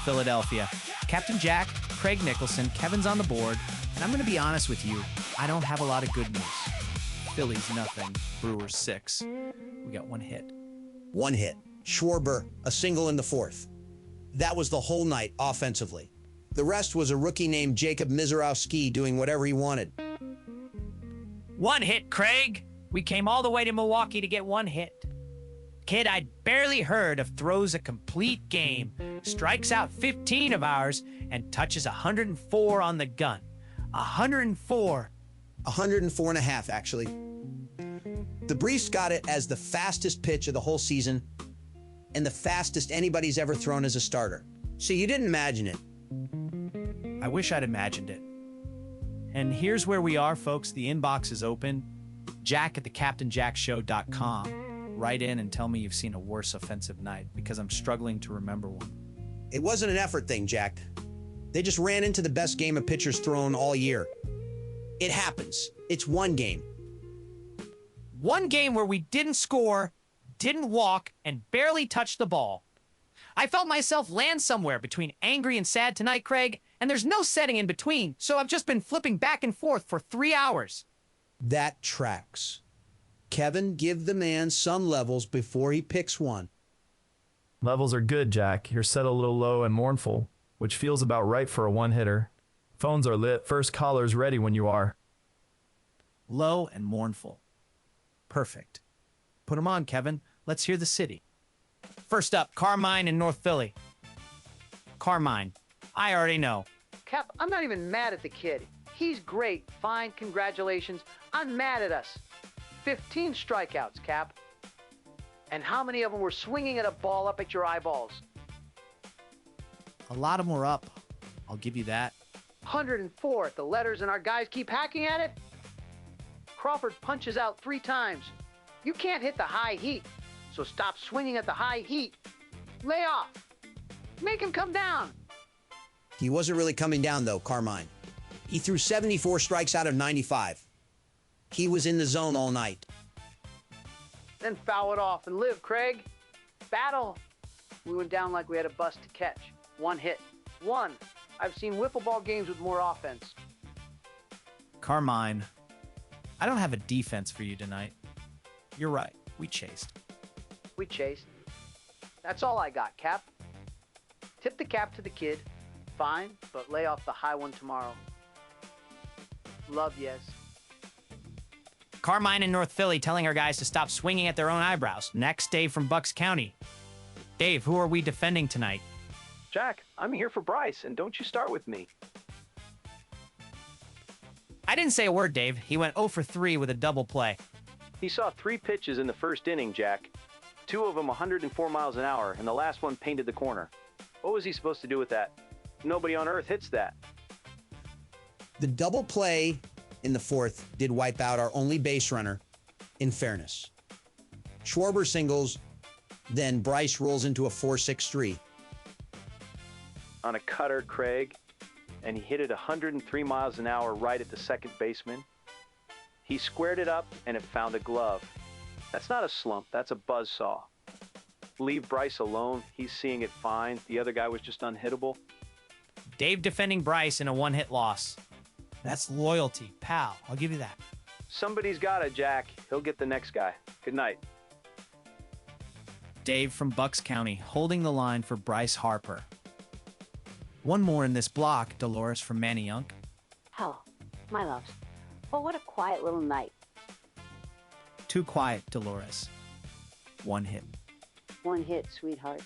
Philadelphia. Captain Jack, Craig Nicholson, Kevin's on the board, and I'm going to be honest with you, I don't have a lot of good news. Phillies nothing, Brewers 6. We got one hit. One hit. Schwarber, a single in the fourth. That was the whole night offensively. The rest was a rookie named Jacob Misiorowski doing whatever he wanted. One hit, Craig. We came all the way to Milwaukee to get one hit. Kid I'd barely heard of throws a complete game, strikes out 15 of ours, and touches 104 on the gun. 104. 104 and a half, actually. The Briefs got it as the fastest pitch of the whole season and the fastest anybody's ever thrown as a starter. So you didn't imagine it. I wish I'd imagined it. And here's where we are, folks. The inbox is open. Jack at thecaptainjackshow.com. Write in and tell me you've seen a worse offensive night, because I'm struggling to remember one. It wasn't an effort thing, Jack. They just ran into the best game of pitchers thrown all year. It happens. It's one game. One game where we didn't score, didn't walk, and barely touched the ball. I felt myself land somewhere between angry and sad tonight, Craig, and there's no setting in between, so I've just been flipping back and forth for 3 hours. That tracks. Kevin, give the man some levels before he picks one. Levels are good, Jack. You're set a little low and mournful, which feels about right for a one-hitter. Phones are lit. First caller's ready when you are. Low and mournful. Perfect. Put 'em on, Kevin. Let's hear the city. First up, Carmine in North Philly. Carmine, I already know. Cap, I'm not even mad at the kid. He's great. Fine, congratulations. I'm mad at us. 15 strikeouts, Cap. And how many of them were swinging at a ball up at your eyeballs? A lot of them were up. I'll give you that. 104 at the letters, and our guys keep hacking at it? Crawford punches out 3 times. You can't hit the high heat, so stop swinging at the high heat. Lay off. Make him come down. He wasn't really coming down, though, Carmine. He threw 74 strikes out of 95. He was in the zone all night. Then foul it off and live, Craig. Battle. We went down like we had a bus to catch. One hit. One. I've seen wiffle ball games with more offense. Carmine, I don't have a defense for you tonight. You're right. We chased. We chased. That's all I got, Cap. Tip the cap to the kid. Fine, but lay off the high one tomorrow. Love, yes. Carmine in North Philly telling our guys to stop swinging at their own eyebrows. Next, Dave from Bucks County. Dave, who are we defending tonight? Jack, I'm here for Bryce, and don't you start with me. I didn't say a word, Dave. He went 0 for 3 with a double play. He saw 3 pitches in the first inning, Jack. 2 of them 104 miles an hour, and the last one painted the corner. What was he supposed to do with that? Nobody on earth hits that. The double play in the fourth did wipe out our only base runner, in fairness. Schwarber singles, then Bryce rolls into a 4-6-3. On a cutter, Craig, and he hit it 103 miles an hour right at the second baseman. He squared it up, and it found a glove. That's not a slump, that's a buzzsaw. Leave Bryce alone, he's seeing it fine. The other guy was just unhittable. Dave defending Bryce in a one-hit loss. That's loyalty, pal. I'll give you that. Somebody's got it, Jack. He'll get the next guy. Good night. Dave from Bucks County holding the line for Bryce Harper. One more in this block, Dolores from Manayunk. Hello, my loves. Well, what a quiet little night. Too quiet, Dolores. One hit. One hit, sweetheart.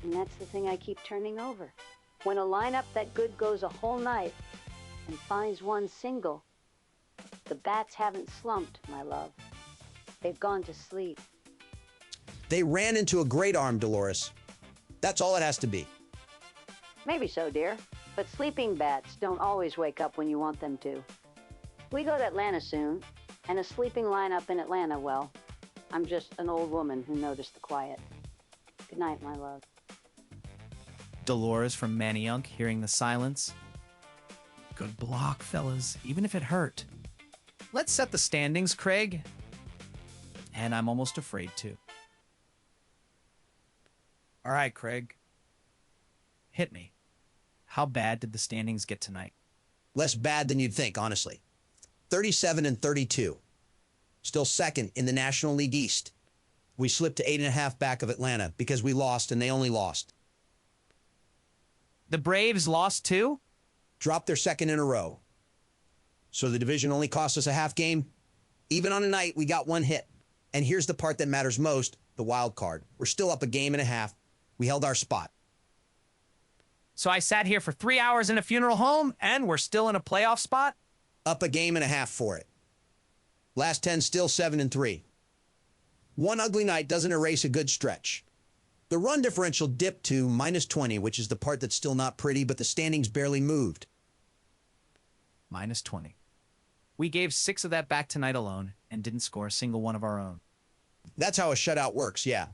And that's the thing I keep turning over. When a lineup that good goes a whole night and finds one single, the bats haven't slumped, my love. They've gone to sleep. They ran into a great arm, Dolores. That's all it has to be. Maybe so, dear. But sleeping bats don't always wake up when you want them to. We go to Atlanta soon, and a sleeping lineup in Atlanta, well, I'm just an old woman who noticed the quiet. Good night, my love. Dolores from Manayunk hearing the silence. Good block, fellas, even if it hurt. Let's set the standings, Craig. And I'm almost afraid to. All right, Craig. Hit me. How bad did the standings get tonight? Less bad than you'd think, honestly. 37 and 32. Still second in the National League East. We slipped to 8.5 back of Atlanta because we lost and they only lost. The Braves lost too? Dropped their second in a row. So the division only cost us a half game. Even on a night, we got one hit. And here's the part that matters most, the wild card. We're still up a game and a half. We held our spot. So I sat here for 3 hours in a funeral home, and we're still in a playoff spot? Up a game and a half for it. Last 10 still 7 and 3. One ugly night doesn't erase a good stretch. The run differential dipped to -20, which is the part that's still not pretty, but the standings barely moved. -20. We gave 6 of that back tonight alone and didn't score a single one of our own. That's how a shutout works, yeah.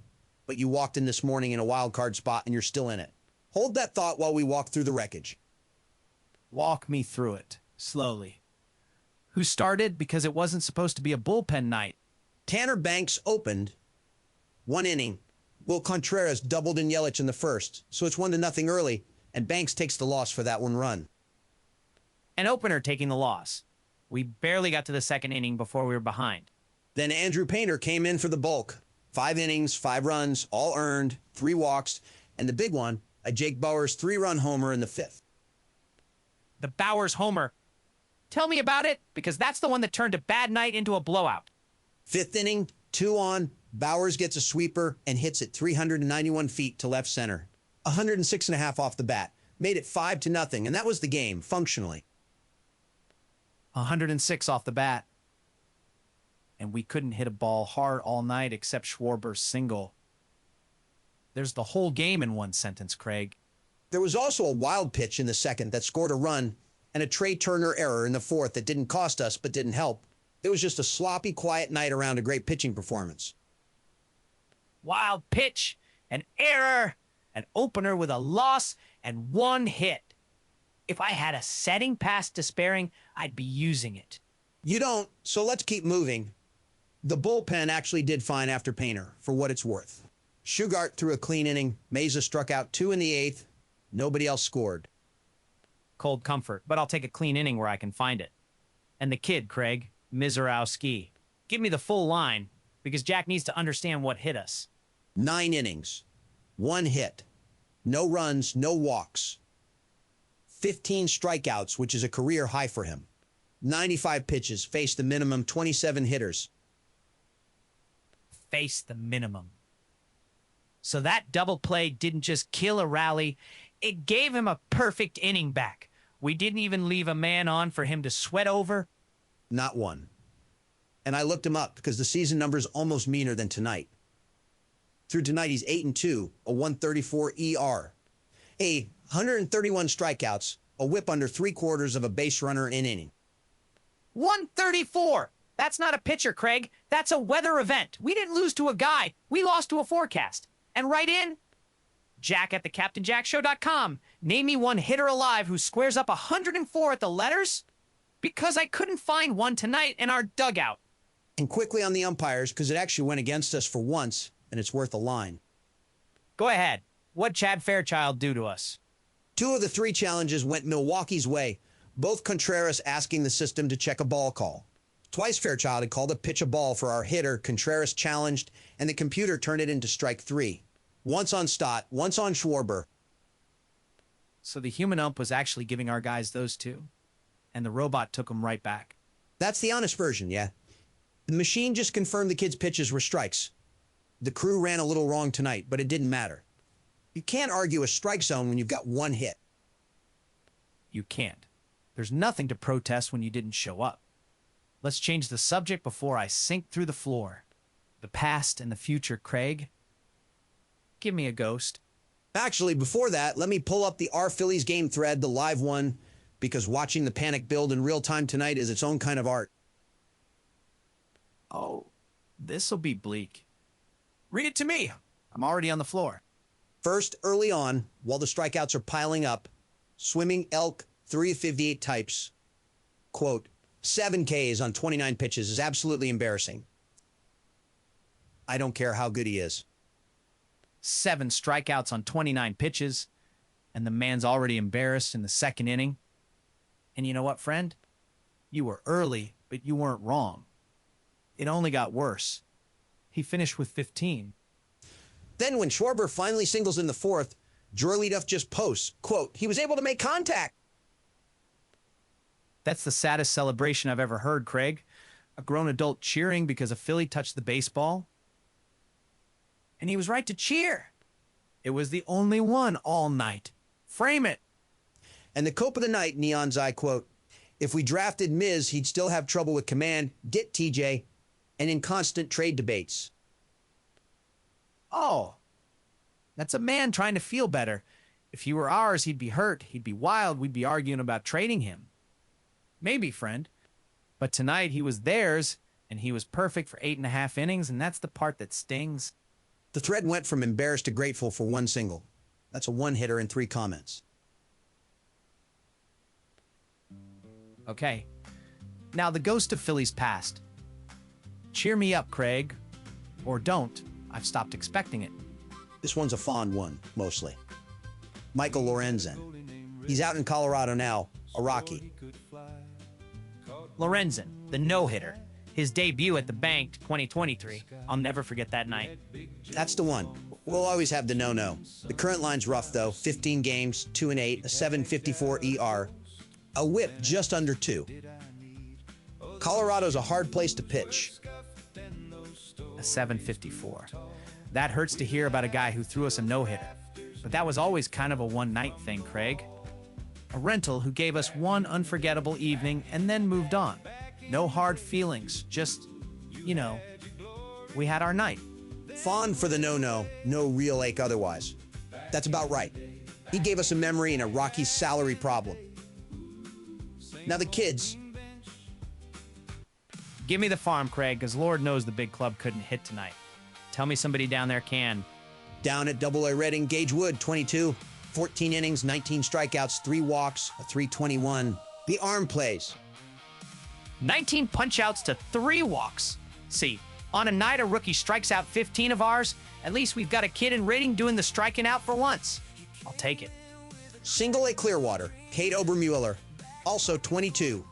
But you walked in this morning in a wild card spot and you're still in it. Hold that thought while we walk through the wreckage. Walk me through it, slowly. Who started because it wasn't supposed to be a bullpen night? Tanner Banks opened 1 inning. Will Contreras doubled in Yelich in the first, so it's 1-0 early, and Banks takes the loss for that one run. An opener taking the loss. We barely got to the second inning before we were behind. Then Andrew Painter came in for the bulk. 5 innings, 5 runs, all earned, 3 walks, and the big one, a Jake Bauers 3-run homer in the 5th. The Bauers homer. Tell me about it, because that's the one that turned a bad night into a blowout. 5th inning, 2 on, Bauers gets a sweeper and hits it 391 feet to left center. 106.5 off the bat. Made it 5-0, and that was the game, functionally. 106 off the bat. And we couldn't hit a ball hard all night except Schwarber's single. There's the whole game in one sentence, Craig. There was also a wild pitch in the 2nd that scored a run and a Trey Turner error in the 4th that didn't cost us but didn't help. It was just a sloppy, quiet night around a great pitching performance. Wild pitch, an error, an opener with a loss, and 1 hit. If I had a setting past despairing, I'd be using it. You don't, so let's keep moving. The bullpen actually did fine after Painter, for what it's worth. Shugart threw a clean inning. Meza struck out 2 in the 8th. Nobody else scored. Cold comfort, but I'll take a clean inning where I can find it. And the kid, Craig, Misiorowski. Give me the full line, because Jack needs to understand what hit us. 9 innings. 1 hit. No runs, no walks. 15 strikeouts, which is a career high for him. 95 pitches, faced a minimum 27 hitters. Face the minimum. So that double play didn't just kill a rally, it gave him a perfect inning back. We didn't even leave a man on for him to sweat over. Not one. And I looked him up because the season number's almost meaner than tonight. Through tonight, he's 8-2, a 134 ER. 131 strikeouts, a whip under 3/4 of a base runner in an inning. 134! That's not a pitcher, Craig. That's a weather event. We didn't lose to a guy. We lost to a forecast. And right in, Jack at thecaptainjackshow.com. Name me one hitter alive who squares up 104 at the letters? Because I couldn't find one tonight in our dugout. And quickly on the umpires, because it actually went against us for once, and it's worth a line. Go ahead. What'd Chad Fairchild do to us? 2 of the 3 challenges went Milwaukee's way, both Contreras asking the system to check a ball call. Twice Fairchild had called a pitch a ball for our hitter, Contreras challenged, and the computer turned it into strike 3. Once on Stott, once on Schwarber. So the human ump was actually giving our guys those 2, and the robot took them right back. That's the honest version, yeah. The machine just confirmed the kid's pitches were strikes. The crew ran a little wrong tonight, but it didn't matter. You can't argue a strike zone when you've got 1 hit. You can't. There's nothing to protest when you didn't show up. Let's change the subject before I sink through the floor. The past and the future, Craig. Give me a ghost. Actually, before that, let me pull up the Our Phillies game thread, the live one, because watching the panic build in real time tonight is its own kind of art. Oh, this'll be bleak. Read it to me. I'm already on the floor. First, early on, while the strikeouts are piling up, Swimming Elk 358 types, quote, 7 Ks on 29 pitches is absolutely embarrassing. I don't care how good he is. 7 strikeouts on 29 pitches. and the man's already embarrassed in the second inning. And you know what, friend? You were early, but you weren't wrong. It only got worse. He finished with 15. Then when Schwarber finally singles in the fourth, Jory Leadoff just posts, quote, "He was able to make contact." That's the saddest celebration I've ever heard, Craig. A grown adult cheering because a Philly touched the baseball. And he was right to cheer. It was the only one all night. Frame it. And the cope of the night, Neon's Eye, quote, "If we drafted Miz, he'd still have trouble with command, get TJ, and in constant trade debates." Oh, that's a man trying to feel better. If he were ours, he'd be hurt. He'd be wild. We'd be arguing about trading him. Maybe, friend. But tonight he was theirs, and he was perfect for 8.5 innings, and that's the part that stings. The thread went from embarrassed to grateful for one single. That's a one-hitter and 3 comments. Okay. Now the ghost of Philly's past. Cheer me up, Craig. Or don't. I've stopped expecting it. This one's a fond one, mostly. Michael Lorenzen. He's out in Colorado now, a Rocky. Lorenzen, the no-hitter. His debut at the Bank 2023. I'll never forget that night. That's the one. We'll always have the no-no. The current line's rough, though. 15 games, 2-8, a 7.54 ER, a whip just under 2. Colorado's a hard place to pitch. A 7.54. That hurts to hear about a guy who threw us a no-hitter. But that was always kind of a one-night thing, Craig. A rental who gave us one unforgettable evening and then moved on. No hard feelings, just, we had our night. Fond for the no-no, no real ache otherwise. That's about right. He gave us a memory and a Rocky salary problem. Now the kids. Give me the farm, Craig, because Lord knows the big club couldn't hit tonight. Tell me somebody down there can. Down at Double-A Reading, Gage Wood, 22, 14 innings, 19 strikeouts, 3 walks, a 3.21. The arm plays. 19 punch-outs to 3 walks. See, on a night a rookie strikes out 15 of ours, at least we've got a kid in Reading doing the striking out for once. I'll take it. Single A Clearwater, Kate Obermueller, also 22.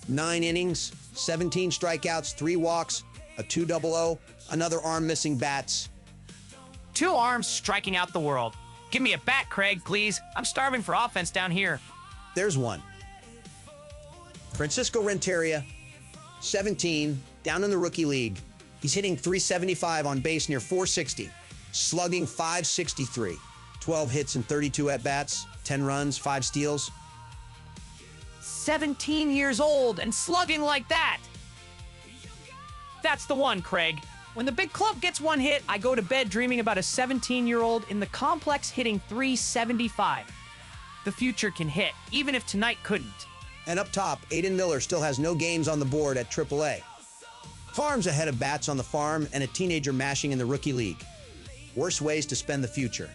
9 innings, 17 strikeouts, 3 walks, a 2-0, another arm missing bats. 2 arms striking out the world. Give me a bat, Craig, please. I'm starving for offense down here. There's one. Francisco Renteria, 17, down in the rookie league. He's hitting .375 on base near .460, slugging .563, 12 hits and 32 at-bats, 10 runs, 5 steals. 17 years old and slugging like that. That's the one, Craig. When the big club gets one hit, I go to bed dreaming about a 17-year-old in the complex hitting .375. The future can hit, even if tonight couldn't. And up top, Aiden Miller still has no games on the board at AAA. Farm's ahead of bats on the farm and a teenager mashing in the rookie league. Worse ways to spend the future.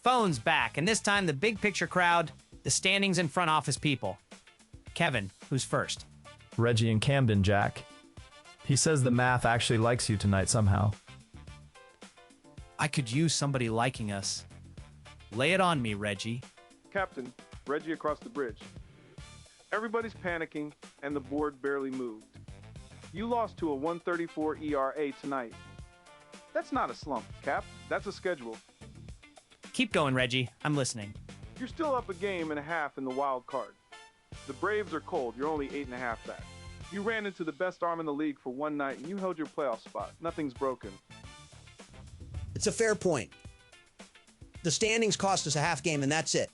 Phone's back, and this time the big picture crowd, the standings and front office people. Kevin, who's first? Reggie and Camden, Jack. He says the math actually likes you tonight somehow. I could use somebody liking us. Lay it on me, Reggie. Captain, Reggie across the bridge. Everybody's panicking, and the board barely moved. You lost to a 134 ERA tonight. That's not a slump, Cap. That's a schedule. Keep going, Reggie. I'm listening. You're still up a game and a half in the wild card. The Braves are cold. You're only 8.5 back. You ran into the best arm in the league for one night, and you held your playoff spot. Nothing's broken. It's a fair point. The standings cost us a half game, and that's it.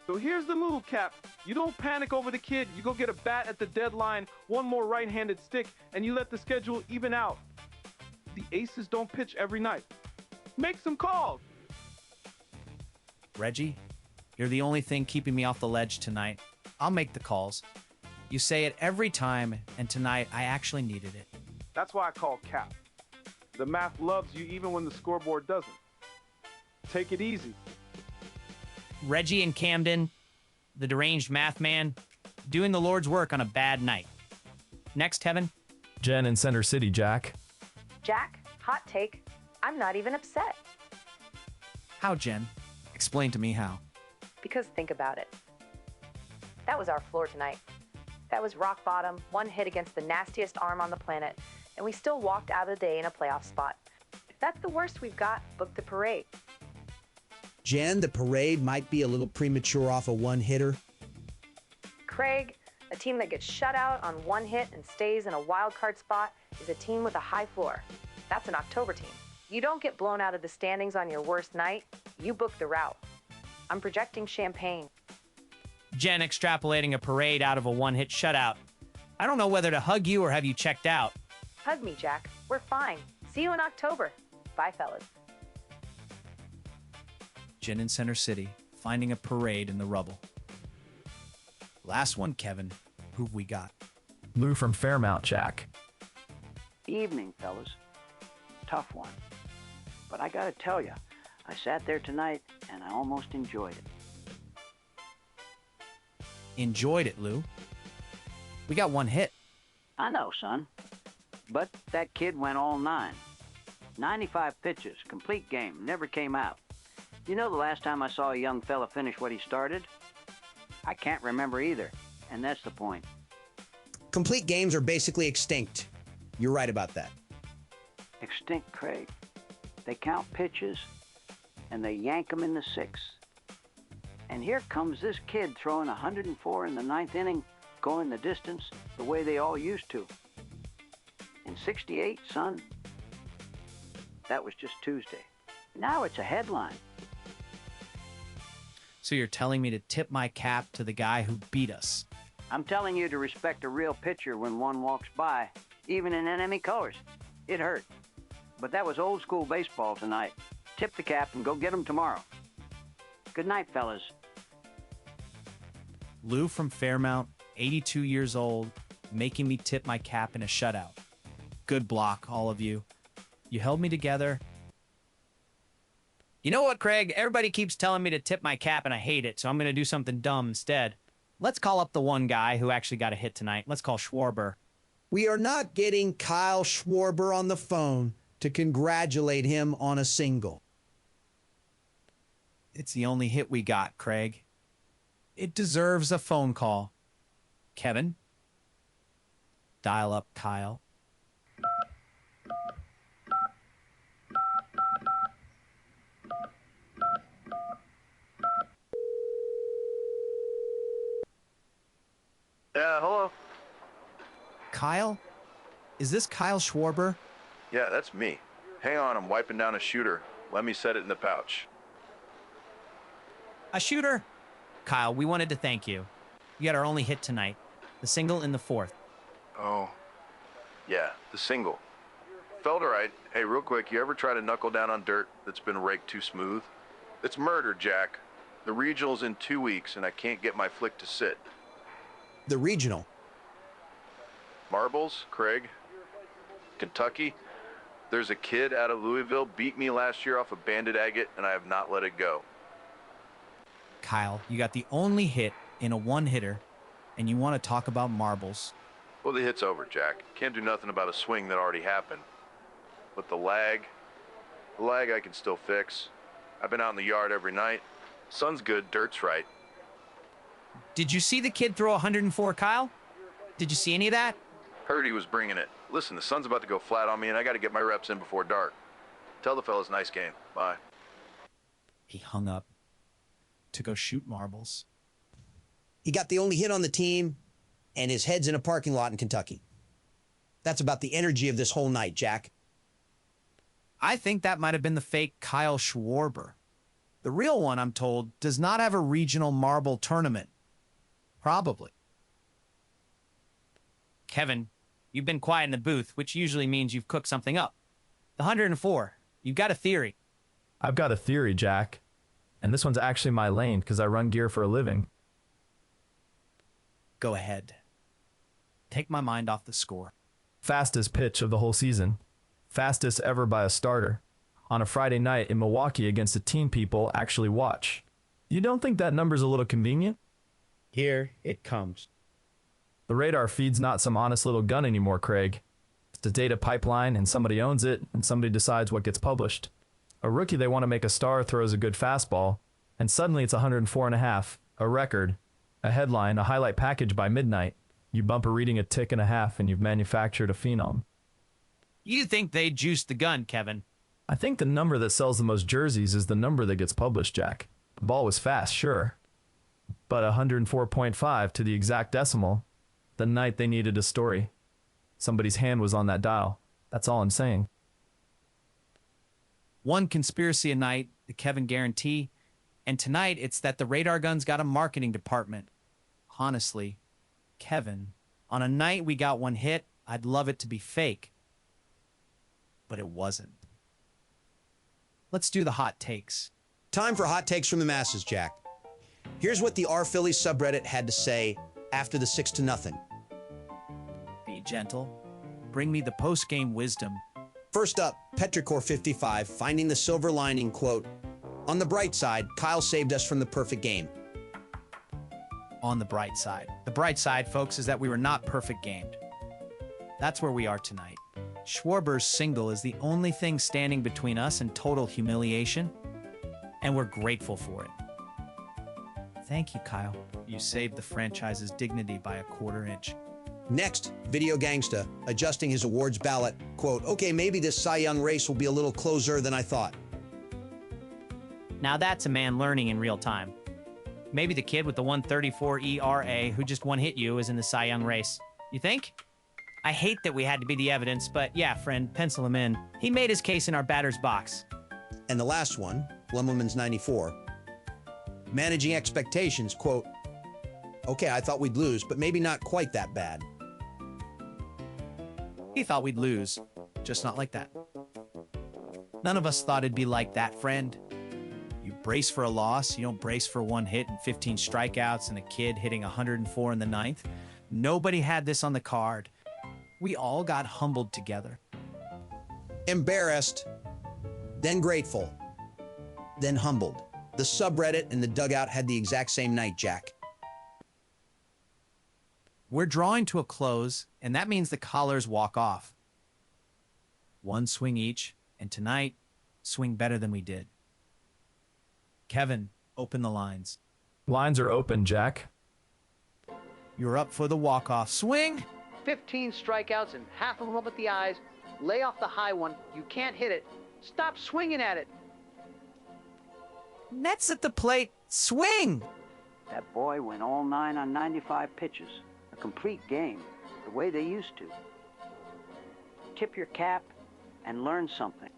So here's the move, Cap. You don't panic over the kid. You go get a bat at the deadline, one more right-handed stick, and you let the schedule even out. The aces don't pitch every night. Make some calls. Reggie, you're the only thing keeping me off the ledge tonight. I'll make the calls. You say it every time, and tonight I actually needed it. That's why I call Cap. The math loves you even when the scoreboard doesn't. Take it easy. Reggie and Camden, the deranged math man, doing the Lord's work on a bad night. Next, Kevin. Jen in Center City, Jack. Jack, hot take. I'm not even upset. How, Jen? Explain to me how. Because think about it. That was our floor tonight. That was rock bottom, one hit against the nastiest arm on the planet, and we still walked out of the day in a playoff spot. If that's the worst we've got, book the parade. Jen, the parade might be a little premature off a one-hitter. Craig, a team that gets shut out on one hit and stays in a wild card spot is a team with a high floor. That's an October team. You don't get blown out of the standings on your worst night, you book the route. I'm projecting champagne. Jen extrapolating a parade out of a one-hit shutout. I don't know whether to hug you or have you checked out. Hug me, Jack. We're fine. See you in October. Bye, fellas. Jen in Center City, finding a parade in the rubble. Last one, Kevin. Who've we got? Lou from Fairmount, Jack. Evening, fellas. Tough one. But I gotta tell you, I sat there tonight and I almost enjoyed it. Enjoyed it, Lou. We got one hit. I know, son. But that kid went all 9. 95 pitches, complete game, never came out. You know the last time I saw a young fella finish what he started? I can't remember either, and that's the point. Complete games are basically extinct. You're right about that. Extinct, Craig. They count pitches, and they yank them in the 6th. And here comes this kid throwing 104 in the 9th inning, going the distance the way they all used to. In 68, son, that was just Tuesday. Now it's a headline. So you're telling me to tip my cap to the guy who beat us? I'm telling you to respect a real pitcher when one walks by, even in enemy colors. It hurt. But that was old school baseball tonight. Tip the cap and go get 'em tomorrow. Good night, fellas. Lou from Fairmount, 82 years old, making me tip my cap in a shutout. Good block, all of you. You held me together. You know what, Craig? Everybody keeps telling me to tip my cap and I hate it, so I'm going to do something dumb instead. Let's call up the one guy who actually got a hit tonight. Let's call Schwarber. We are not getting Kyle Schwarber on the phone to congratulate him on a single. It's the only hit we got, Craig. It deserves a phone call. Kevin? Dial up Kyle. Hello? Kyle? Is this Kyle Schwarber? Yeah, that's me. Hang on, I'm wiping down a shooter. Let me set it in the pouch. A shooter? Kyle, we wanted to thank you. You got our only hit tonight. The single in the 4th. Oh, yeah, the single. Felt all right. Hey, real quick, you ever try to knuckle down on dirt that's been raked too smooth? It's murder, Jack. The regional's in 2 weeks, and I can't get my flick to sit. The regional. Marbles, Craig? Kentucky? There's a kid out of Louisville beat me last year off a banded agate, and I have not let it go. Kyle, you got the only hit in a one-hitter, and you want to talk about marbles. Well, the hit's over, Jack. Can't do nothing about a swing that already happened. But the lag I can still fix. I've been out in the yard every night. Sun's good, dirt's right. Did you see the kid throw 104, Kyle? Did you see any of that? Heard he was bringing it. Listen, the sun's about to go flat on me, and I got to get my reps in before dark. Tell the fellas nice game. Bye. He hung up to go shoot marbles. He got the only hit on the team, and his head's in a parking lot in Kentucky. That's about the energy of this whole night, Jack. I think that might have been the fake Kyle Schwarber. The real one, I'm told, does not have a regional marble tournament. Probably. Kevin, you've been quiet in the booth, which usually means you've cooked something up. The 104, you've got a theory. I've got a theory, Jack. And this one's actually my lane because I run gear for a living. Go ahead. Take my mind off the score. Fastest pitch of the whole season. Fastest ever by a starter. On a Friday night in Milwaukee against a team people actually watch. You don't think that number's a little convenient? Here it comes. The radar feed's not some honest little gun anymore, Craig. It's a data pipeline and somebody owns it and somebody decides what gets published. A rookie they want to make a star throws a good fastball, and suddenly it's 104.5, a record, a headline, a highlight package by midnight. You bump a reading a tick and a half, and you've manufactured a phenom. You think they juiced the gun, Kevin? I think the number that sells the most jerseys is the number that gets published, Jack. The ball was fast, sure. But 104.5 to the exact decimal, the night they needed a story. Somebody's hand was on that dial. That's all I'm saying. One conspiracy a night, the Kevin guarantee. And tonight, it's that the radar gun's got a marketing department. Honestly, Kevin, on a night we got one hit, I'd love it to be fake. But it wasn't. Let's do the hot takes. Time for hot takes from the masses, Jack. Here's what the R Phillies subreddit had to say after the 6-0. Be gentle. Bring me the post-game wisdom. First up, Petrichor55, finding the silver lining, quote, "On the bright side, Kyle saved us from the perfect game." On the bright side. The bright side, folks, is that we were not perfect gamed. That's where we are tonight. Schwarber's single is the only thing standing between us and total humiliation, and we're grateful for it. Thank you, Kyle. You saved the franchise's dignity by a quarter inch. Next, Video Gangsta, adjusting his awards ballot, quote, "Okay, maybe this Cy Young race will be a little closer than I thought." Now that's a man learning in real time. Maybe the kid with the 134 ERA who just one-hit you is in the Cy Young race. You think? I hate that we had to be the evidence, but yeah, friend, pencil him in. He made his case in our batter's box. And the last one, Lemmelman's 94, managing expectations, quote, "Okay, I thought we'd lose, but maybe not quite that bad." He thought we'd lose, just not like that. None of us thought it'd be like that, friend. You brace for a loss, you don't brace for one hit and 15 strikeouts and a kid hitting 104 in the ninth. Nobody had this on the card. We all got humbled together. Embarrassed, then grateful, then humbled. The subreddit and the dugout had the exact same night, Jack. We're drawing to a close, and that means the callers walk off. One swing each, and tonight, swing better than we did. Kevin, open the lines. Lines are open, Jack. You're up for the walk-off. Swing! 15 strikeouts and half of them up at the eyes. Lay off the high one. You can't hit it. Stop swinging at it. Nets at the plate. Swing! That boy went all 9 on 95 pitches. A complete game, the way they used to. Tip your cap and learn something.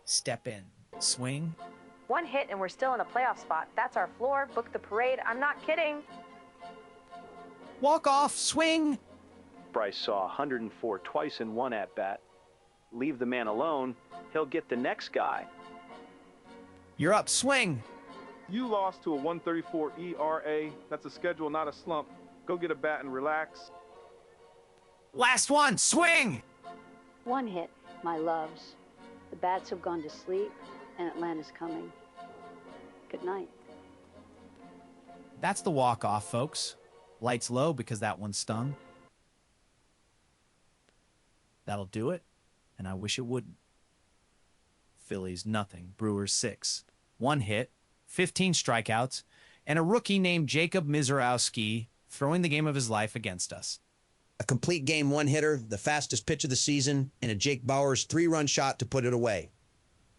Step in. Swing. One hit and we're still in a playoff spot. That's our floor. Book the parade. I'm not kidding. Walk off. Swing. Bryce saw 104 twice in one at-bat. Leave the man alone, he'll get the next guy. You're up. Swing. You lost to a 134 ERA. That's a schedule, not a slump. Go get a bat and relax. Last one. Swing. One hit, my loves. The bats have gone to sleep, and Atlanta's coming. Good night. That's the walk-off, folks. Lights low because that one stung. That'll do it, and I wish it wouldn't. Phillies nothing, Brewers 6. One hit, 15 strikeouts, and a rookie named Jacob Misiorowski throwing the game of his life against us. A complete game one-hitter, the fastest pitch of the season, and a Jake Bauers 3-run shot to put it away.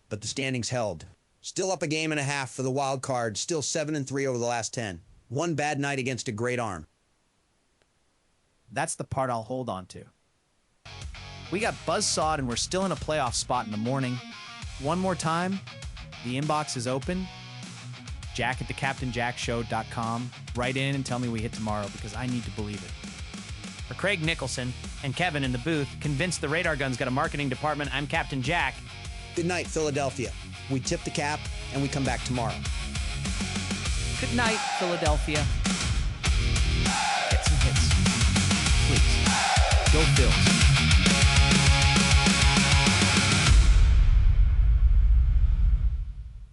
But the standings held. Still up a game and a half for the wild card, still 7-3 over the last 10. One bad night against a great arm. That's the part I'll hold on to. We got buzzsawed and we're still in a playoff spot in the morning. One more time, the inbox is open. Jack at thecaptainjackshow.com. Write in and tell me we hit tomorrow because I need to believe it. For Craig Nicholson and Kevin in the booth, convinced the Radar Gun's got a marketing department, I'm Captain Jack. Good night, Philadelphia. We tip the cap and we come back tomorrow. Good night, Philadelphia. Get some hits. Please. Go Phils.